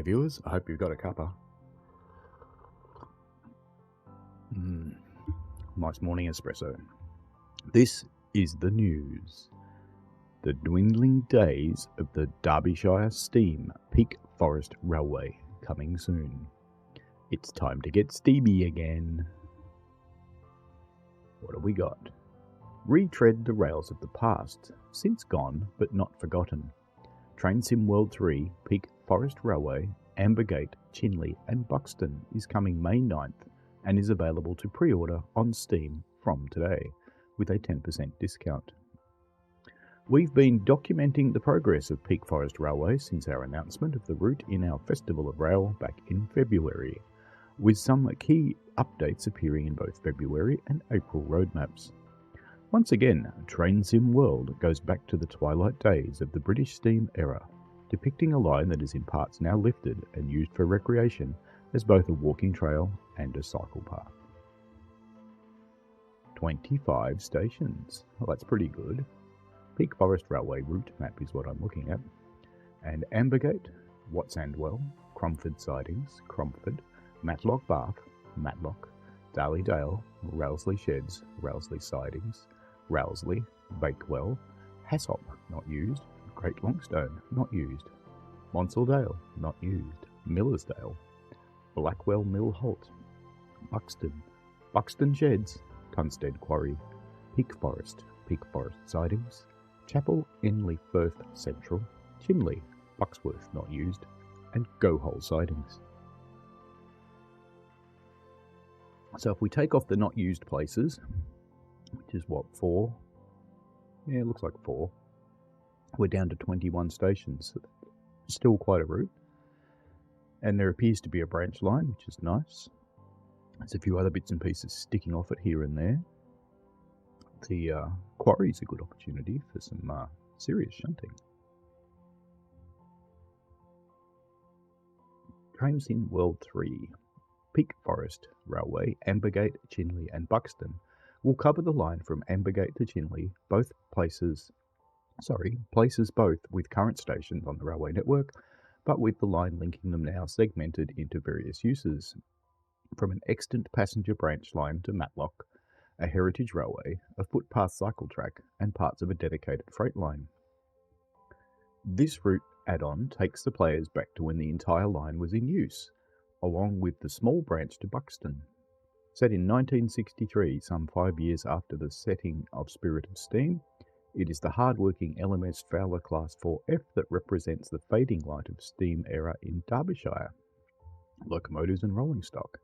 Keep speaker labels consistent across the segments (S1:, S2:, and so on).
S1: G'day viewers, I hope you've got a cuppa. Nice morning espresso. This is the news. The dwindling days of the Derbyshire Steam Peak Forest Railway coming soon. It's time to get steamy again. What have we got? Retread the rails of the past, since gone but not forgotten. Train Sim World 3 Peak Forest Railway, Ambergate, Chinley and Buxton is coming May 9th and is available to pre-order on Steam from today with a 10% discount. We've been documenting the progress of Peak Forest Railway since our announcement of the route in our Festival of Rail back in February, with some key updates appearing in both February and April roadmaps. Once again, Train Sim World goes back to the twilight days of the British steam era, depicting a line that is in parts now lifted and used for recreation as both a walking trail and a cycle path. 25 stations. Well, that's pretty good. Peak Forest Railway route map is what I'm looking at. And Ambergate, Watsandwell, Cromford Sidings, Cromford, Matlock Bath, Matlock, Darley Dale, Rowsley Sheds, Rowsley Sidings, Rowsley, Bakewell, Hassop, not used, Great Longstone, not used, Monsaldale, not used, Millersdale, Blackwell Mill Holt, Buxton, Buxton Sheds, Tunstead Quarry, Peak Forest Sidings, Chapel Inley Firth Central, Chinley, Bucksworth, not used, and Go Hole Sidings. So if we take off the not used places, which is what, 4? Yeah, it looks like 4. We're down to 21 stations. Still quite a route. And there appears to be a branch line, which is nice. There's a few other bits and pieces sticking off it here and there. The quarry is a good opportunity for some serious shunting. Train Sim World 3, Peak Forest Railway, Ambergate, Chinley and Buxton will cover the line from Ambergate to Chinley, places both with current stations on the railway network, but with the line linking them now segmented into various uses, from an extant passenger branch line to Matlock, a heritage railway, a footpath cycle track, and parts of a dedicated freight line. This route add-on takes the players back to when the entire line was in use, along with the small branch to Buxton. Set in 1963, some 5 years after the setting of Spirit of Steam, it is the hard-working LMS Fowler Class 4F that represents the fading light of steam era in Derbyshire, locomotives and rolling stock.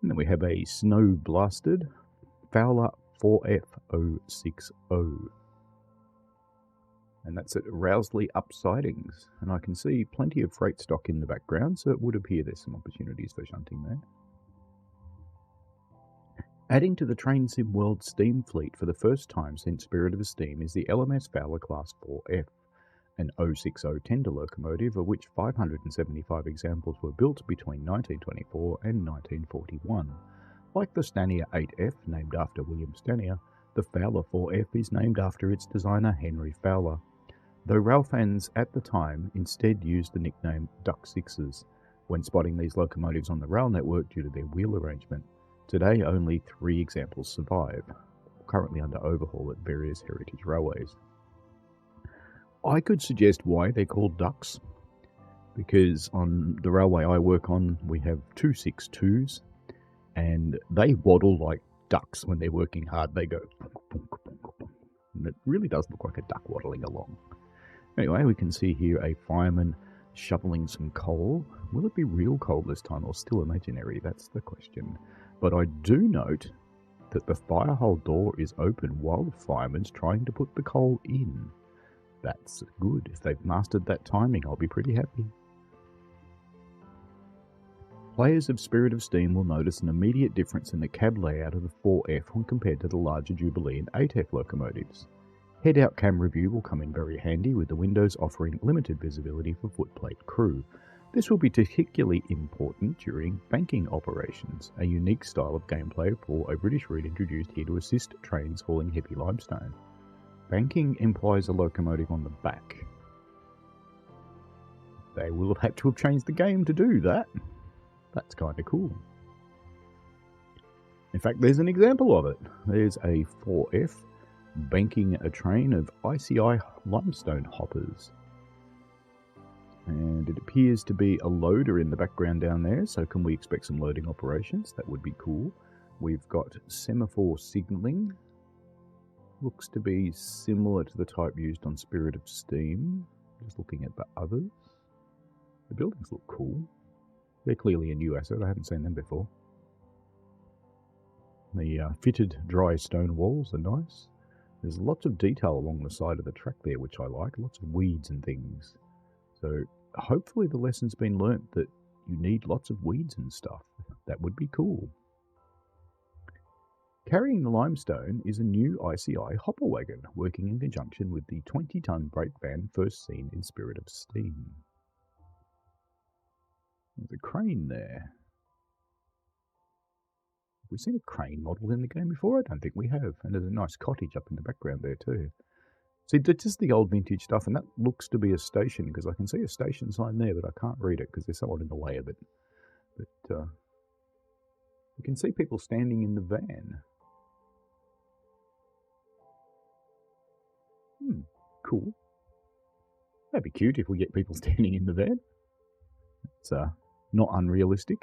S1: And then we have a snow-blasted Fowler 4F060. And that's at Rowsley Up Sidings. And I can see plenty of freight stock in the background, so it would appear there's some opportunities for shunting there. Adding to the Train Sim World Steam fleet for the first time since Spirit of Steam is the LMS Fowler Class 4F, an 060 tender locomotive of which 575 examples were built between 1924 and 1941. Like the Stanier 8F, named after William Stanier, the Fowler 4F is named after its designer Henry Fowler, though rail fans at the time instead used the nickname Duck Sixes when spotting these locomotives on the rail network due to their wheel arrangement. Today, only 3 examples survive, currently under overhaul at various heritage railways. I could suggest why they're called ducks, because on the railway I work on, we have 262s, and they waddle like ducks when they're working hard. They go punk, punk, punk, punk. And it really does look like a duck waddling along. Anyway, we can see here a fireman shoveling some coal. Will it be real coal this time or still imaginary? That's the question. But I do note that the firehole door is open while the fireman's trying to put the coal in. That's good. If they've mastered that timing, I'll be pretty happy. Players of Spirit of Steam will notice an immediate difference in the cab layout of the 4F when compared to the larger Jubilee and 8F locomotives. Head-out camera view will come in very handy, with the windows offering limited visibility for footplate crew. This will be particularly important during banking operations, a unique style of gameplay for a British route introduced here to assist trains hauling heavy limestone. Banking implies a locomotive on the back. They will have had to have changed the game to do that. That's kind of cool. In fact, there's an example of it. There's a 4F banking a train of ICI limestone hoppers. And it appears to be a loader in the background down there, so can we expect some loading operations? That would be cool. We've got semaphore signalling. Looks to be similar to the type used on Spirit of Steam. Just looking at the others. The buildings look cool. They're clearly a new asset, I haven't seen them before. The fitted dry stone walls are nice. There's lots of detail along the side of the track there, which I like. Lots of weeds and things. So hopefully the lesson's been learnt that you need lots of weeds and stuff. That would be cool. Carrying the limestone is a new ICI hopper wagon, working in conjunction with the 20-ton brake van first seen in Spirit of Steam. There's a crane there. Have we seen a crane model in the game before? I don't think we have. And there's a nice cottage up in the background there too. See, that's just the old vintage stuff, and that looks to be a station, because I can see a station sign there, but I can't read it because there's someone in the way of it. But you can see people standing in the van. Cool. That'd be cute if we get people standing in the van. It's not unrealistic.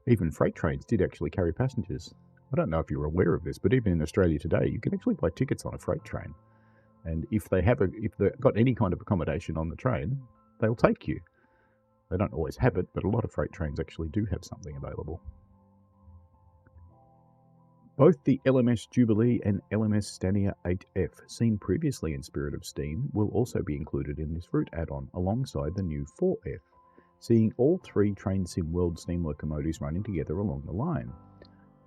S1: Even freight trains did actually carry passengers. I don't know if you're aware of this, but even in Australia today, you can actually buy tickets on a freight train. And if they've got any kind of accommodation on the train, they'll take you. They don't always have it, but a lot of freight trains actually do have something available. Both the LMS Jubilee and LMS Stania 8F, seen previously in Spirit of Steam, will also be included in this route add-on alongside the new 4F, seeing all three Train Sim World steam locomotives running together along the line.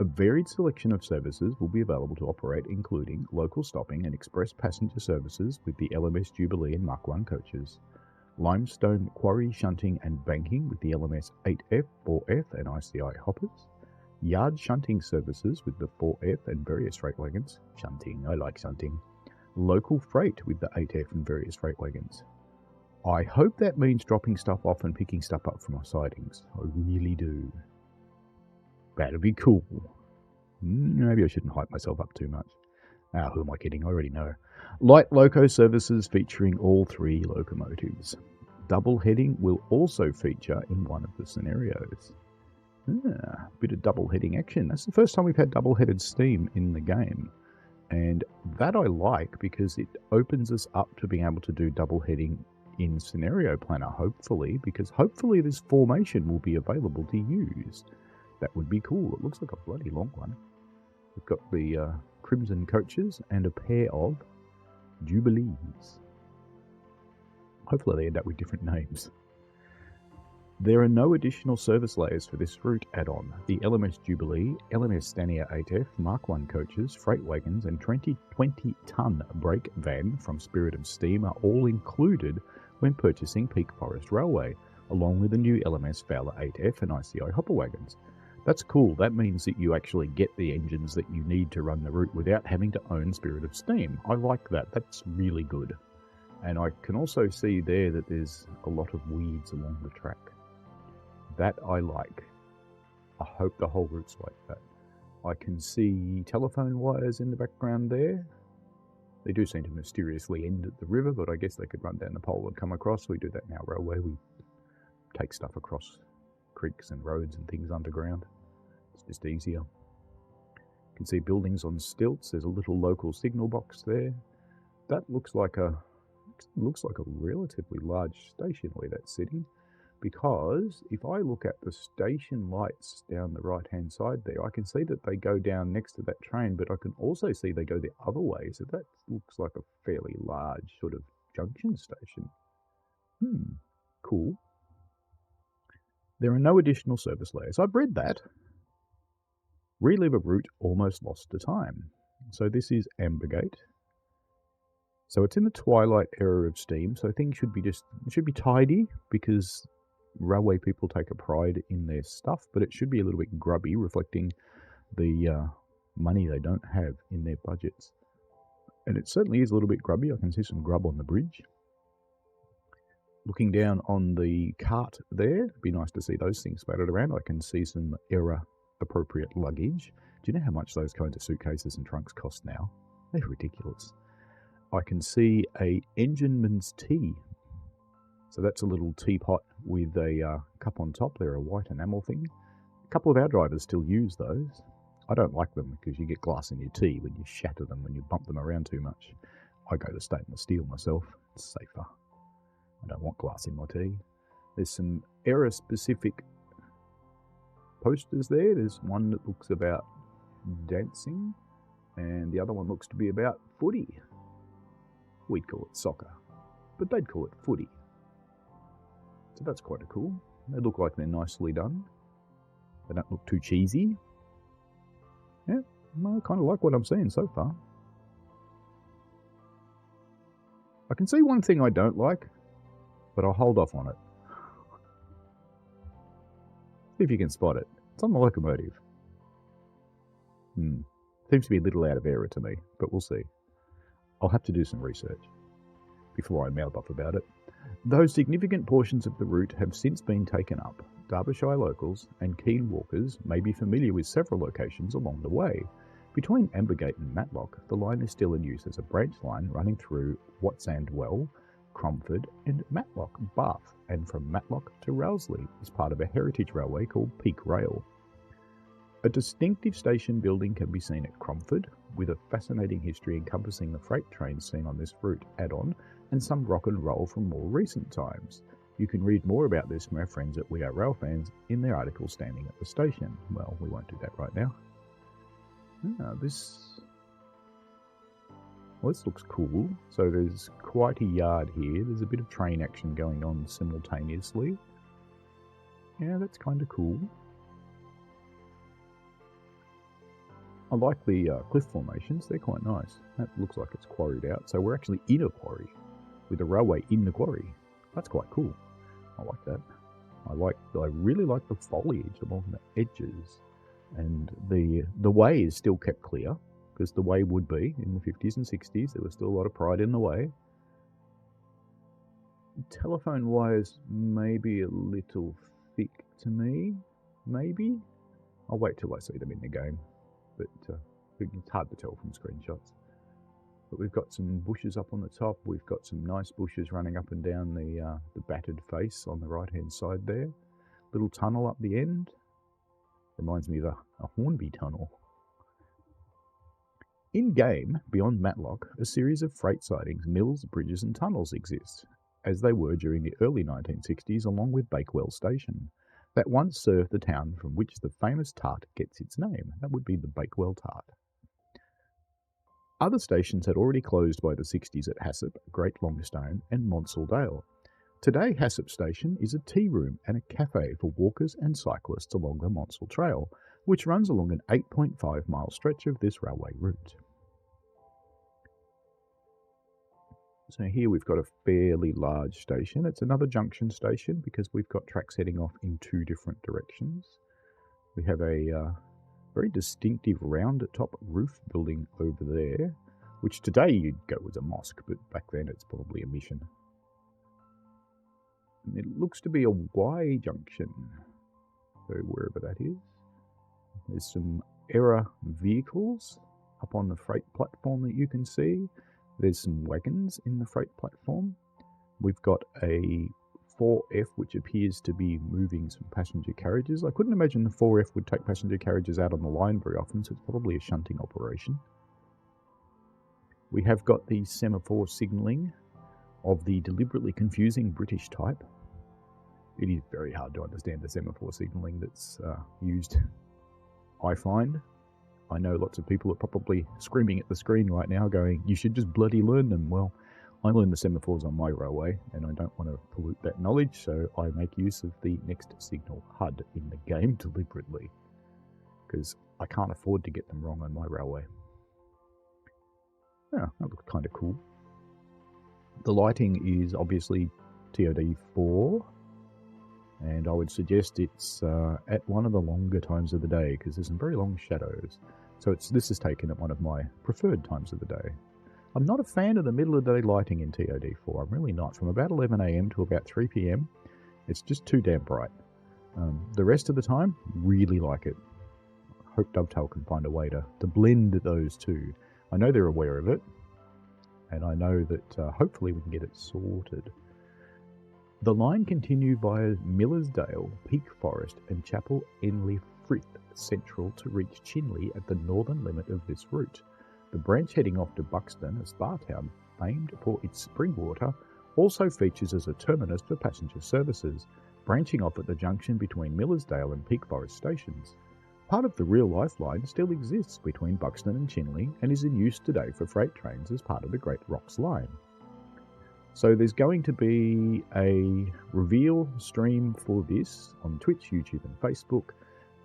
S1: A varied selection of services will be available to operate, including local stopping and express passenger services with the LMS Jubilee and Mark 1 coaches, limestone quarry shunting and banking with the LMS 8F, 4F and ICI hoppers, yard shunting services with the 4F and various freight wagons. Shunting, I like shunting. Local freight with the 8F and various freight wagons. I hope that means dropping stuff off and picking stuff up from our sidings. I really do. That'd be cool. Maybe I shouldn't hype myself up too much. Who am I kidding? I already know. Light loco services featuring all three locomotives. Double heading will also feature in one of the scenarios. Bit of double heading action. That's the first time we've had double headed steam in the game. And that I like because it opens us up to being able to do double heading in Scenario Planner, hopefully, because hopefully this formation will be available to use. That would be cool. It looks like a bloody long one. We've got the Crimson coaches and a pair of Jubilees. Hopefully they end up with different names. There are no additional service layers for this route add-on. The LMS Jubilee, LMS Stania 8F, Mark 1 coaches, freight wagons and 20-ton brake van from Spirit of Steam are all included when purchasing Peak Forest Railway, along with the new LMS Fowler 8F and ICI hopper wagons. That's cool. That means that you actually get the engines that you need to run the route without having to own Spirit of Steam. I like that. That's really good. And I can also see there that there's a lot of weeds along the track. That I like. I hope the whole route's like that. I can see telephone wires in the background there. They do seem to mysteriously end at the river, but I guess they could run down the pole and come across. We do that in our railway. We take stuff across creeks and roads and things underground. It's just easier. You can see buildings on stilts. There's a little local signal box there. That looks like a relatively large station where that's sitting. Because if I look at the station lights down the right hand side there, I can see that they go down next to that train, but I can also see they go the other way. So that looks like a fairly large sort of junction station. Cool. There are no additional service layers. I've read that. Relive a route almost lost to time. So this is Ambergate. So it's in the twilight era of Steam, so things should be tidy because railway people take a pride in their stuff, but it should be a little bit grubby, reflecting the money they don't have in their budgets. And it certainly is a little bit grubby. I can see some grub on the bridge. Looking down on the cart there, it'd be nice to see those things splattered around. I can see some era-appropriate luggage. Do you know how much those kinds of suitcases and trunks cost now? They're ridiculous. I can see a engineman's tea. So that's a little teapot with a cup on top. They're a white enamel thing. A couple of our drivers still use those. I don't like them because you get glass in your tea when you shatter them, when you bump them around too much. I go to stainless steel myself. It's safer. I don't want glass in my tea. There's some era-specific posters there. There's one that looks about dancing, and the other one looks to be about footy. We'd call it soccer, but they'd call it footy. So that's quite cool. They look like they're nicely done. They don't look too cheesy. Yeah, I kind of like what I'm seeing so far. I can see one thing I don't like, but I'll hold off on it. See if you can spot it. It's on the locomotive. Seems to be a little out of error to me, but we'll see. I'll have to do some research before I mouth off about it. Though significant portions of the route have since been taken up, Derbyshire locals and keen walkers may be familiar with several locations along the way. Between Ambergate and Matlock, the line is still in use as a branch line running through Watsandwell, Cromford and Matlock, Bath, and from Matlock to Rowsley as part of a heritage railway called Peak Rail. A distinctive station building can be seen at Cromford, with a fascinating history encompassing the freight trains seen on this route add-on and some rock and roll from more recent times. You can read more about this from our friends at We Are Rail Fans in their article Standing at the Station. Well, we won't do that right now. This looks cool. So there's quite a yard here. There's a bit of train action going on simultaneously. Yeah, that's kind of cool. I like the cliff formations. They're quite nice. That looks like it's quarried out. So we're actually in a quarry with a railway in the quarry. That's quite cool. I like that. I really like the foliage along the edges. And the way is still kept clear, because the way would be in the 50s and 60s. There was still a lot of pride in the way. Telephone wires maybe a little thick to me. Maybe. I'll wait till I see them in the game. But it's hard to tell from screenshots. But we've got some bushes up on the top. We've got some nice bushes running up and down the battered face on the right-hand side there. Little tunnel up the end. Reminds me of a Hornby tunnel. In-game, beyond Matlock, a series of freight sidings, mills, bridges and tunnels exist, as they were during the early 1960s along with Bakewell Station, that once served the town from which the famous tart gets its name. That would be the Bakewell Tart. Other stations had already closed by the 60s at Hassop, Great Longstone and Monsall Dale. Today, Hassop Station is a tea room and a cafe for walkers and cyclists along the Monsall Trail, which runs along an 8.5-mile stretch of this railway route. So here we've got a fairly large station. It's another junction station because we've got tracks heading off in two different directions. We have a very distinctive round-top roof building over there, which today you'd go as a mosque, but back then it's probably a mission. And it looks to be a Y junction, so wherever that is. There's some era vehicles up on the freight platform that you can see. There's some wagons in the freight platform. We've got a 4F which appears to be moving some passenger carriages. I couldn't imagine the 4F would take passenger carriages out on the line very often, so it's probably a shunting operation. We have got the semaphore signalling of the deliberately confusing British type. It is very hard to understand the semaphore signalling that's used, I find. I know lots of people are probably screaming at the screen right now going, you should just bloody learn them. Well, I learned the semaphores on my railway and I don't want to pollute that knowledge, so I make use of the next signal HUD in the game deliberately, because I can't afford to get them wrong on my railway. Yeah, that looks kind of cool. The lighting is obviously TOD4, and I would suggest it's at one of the longer times of the day because there's some very long shadows. So this is taken at one of my preferred times of the day. I'm not a fan of the middle of the day lighting in TOD4. I'm really not. From about 11 a.m. to about 3 p.m, it's just too damn bright. The rest of the time, really like it. Hope Dovetail can find a way to blend those two. I know they're aware of it, and I know that hopefully we can get it sorted. The line continued via Millersdale, Peak Forest, and Chapel Enley Frith Central to reach Chinley at the northern limit of this route. The branch heading off to Buxton, a spa town famed for its spring water, also features as a terminus for passenger services, branching off at the junction between Millersdale and Peak Forest stations. Part of the real lifeline still exists between Buxton and Chinley and is in use today for freight trains as part of the Great Rocks Line. So there's going to be a reveal stream for this on Twitch, YouTube and Facebook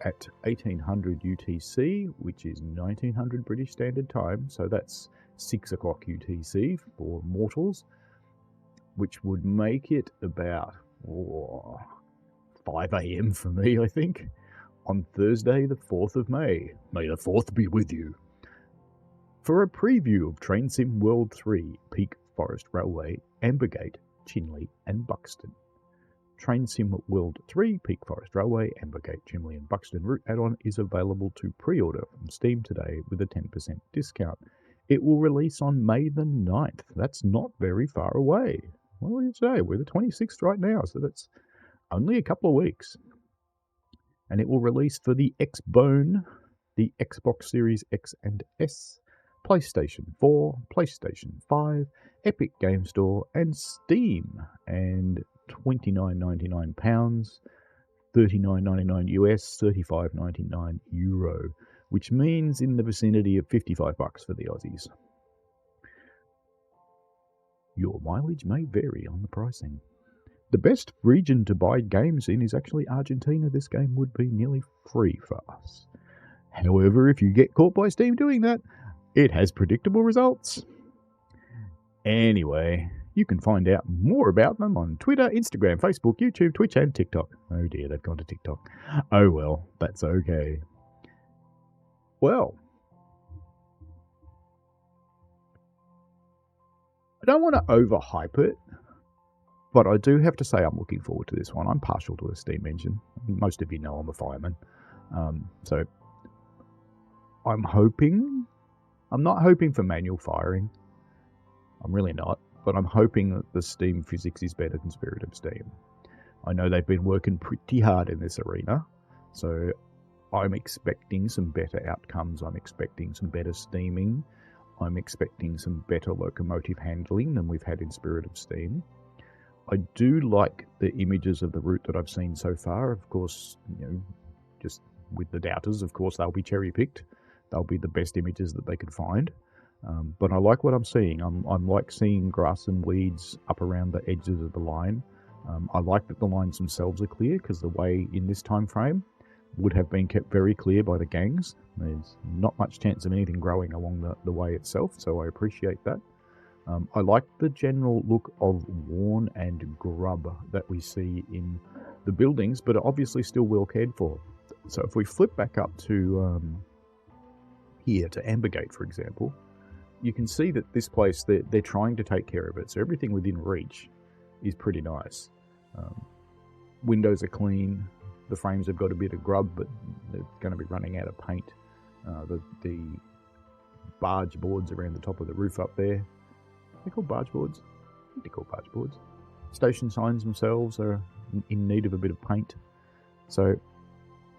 S1: at 1800 UTC, which is 1900 British Standard Time, so that's 6 o'clock UTC for mortals, which would make it about 5 a.m. for me, I think, on Thursday the 4th of May. May the 4th be with you. For a preview of Train Sim World 3, Peak Forest Railway, Ambergate, Chinley and Buxton. Train Sim World 3, Peak Forest Railway, Ambergate, Chinley and Buxton route add-on is available to pre-order from Steam today with a 10% discount. It will release on May the 9th. That's not very far away. What do you say? We're the 26th right now, so that's only a couple of weeks. And it will release for the Xbone, the Xbox Series X and S, PlayStation 4, PlayStation 5, Epic Game Store, and Steam. And £29.99, $39.99 US, €35.99 Euro, which means in the vicinity of $55 for the Aussies. Your mileage may vary on the pricing. The best region to buy games in is actually Argentina. This game would be nearly free for us. However, if you get caught by Steam doing that, it has predictable results. Anyway, you can find out more about them on Twitter, Instagram, Facebook, YouTube, Twitch, and TikTok. Oh dear, they've gone to TikTok. Oh well, that's okay. Well, I don't want to overhype it, but I do have to say I'm looking forward to this one. I'm partial to a steam engine. Most of you know I'm a fireman. So I'm not hoping for manual firing. I'm really not. But I'm hoping that the steam physics is better than Spirit of Steam. I know they've been working pretty hard in this arena, so I'm expecting some better outcomes. I'm expecting some better steaming. I'm expecting some better locomotive handling than we've had in Spirit of Steam. I do like the images of the route that I've seen so far. Of course, just with the doubters, of course, they'll be cherry-picked. They'll be the best images that they could find. But I like what I'm seeing. I'm like seeing grass and weeds up around the edges of the line. I like that the lines themselves are clear, because the way in this time frame would have been kept very clear by the gangs. There's not much chance of anything growing along the way itself, so I appreciate that. I like the general look of worn and grub that we see in the buildings, but are obviously still well cared for. So if we flip back up to here to Ambergate, for example, you can see that this place, they're trying to take care of it. So everything within reach is pretty nice. Windows are clean. The frames have got a bit of grub, but they're going to be running out of paint. The barge boards around the top of the roof up there, they're called barge boards. I think they're called barge boards. Station signs themselves are in need of a bit of paint. So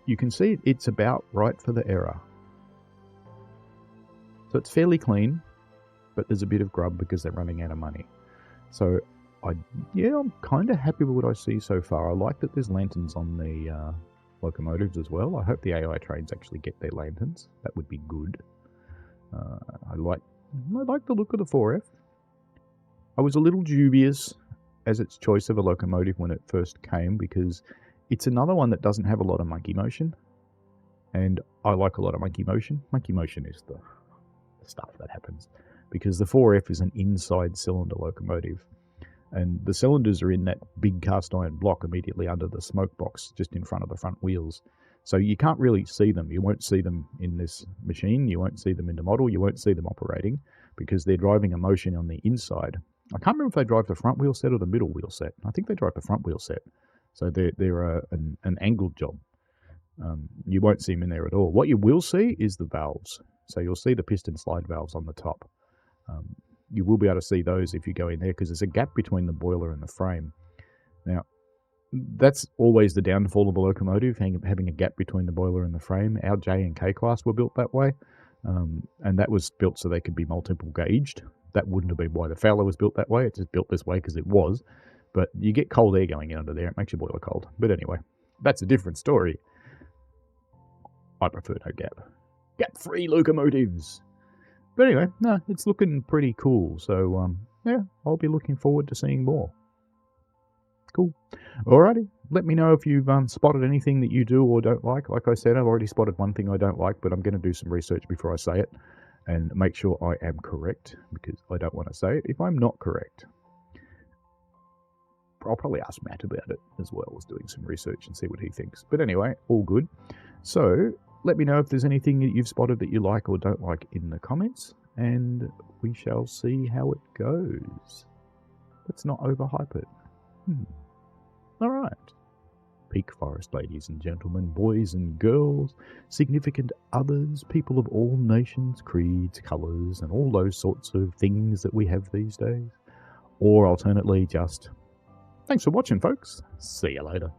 S1: you can see it's about right for the era. So it's fairly clean, but there's a bit of grub because they're running out of money. So I'm kind of happy with what I see so far. I like that there's lanterns on the locomotives as well. I hope the AI trains actually get their lanterns. That would be good. I like the look of the 4F. I was a little dubious as its choice of a locomotive when it first came, because it's another one that doesn't have a lot of monkey motion. And I like a lot of monkey motion. Monkey motion is the stuff that happens, because the 4F is an inside cylinder locomotive, and the cylinders are in that big cast iron block immediately under the smoke box, just in front of the front wheels. So you can't really see them. You won't see them in this machine. You won't see them in the model. You won't see them operating. because they're driving a motion on the inside. I can't remember if they drive the front wheel set or the middle wheel set. I think they drive the front wheel set. So they're an angled job. You won't see them in there at all. What you will see is the valves. So you'll see the piston slide valves on the top. You will be able to see those if you go in there because there's a gap between the boiler and the frame. Now, that's always the downfall of a locomotive, having a gap between the boiler and the frame. Our J and K class were built that way, and that was built so they could be multiple gauged. That wouldn't have been why the Fowler was built that way. It's just built this way because it was. But you get cold air going in under there. It makes your boiler cold. But anyway, that's a different story. I prefer no gap. Gap-free locomotives. But anyway, no, it's looking pretty cool. So, yeah, I'll be looking forward to seeing more. Cool. Alrighty. Let me know if you've spotted anything that you do or don't like. Like I said, I've already spotted one thing I don't like, but I'm going to do some research before I say it and make sure I am correct because I don't want to say it if I'm not correct. I'll probably ask Matt about it as well as doing some research and see what he thinks. But anyway, all good. So let me know if there's anything that you've spotted that you like or don't like in the comments, and we shall see how it goes. Let's not overhype it. All right. Peak Forest, ladies and gentlemen, boys and girls, significant others, people of all nations, creeds, colours, and all those sorts of things that we have these days. Or alternately, just thanks for watching, folks. See you later.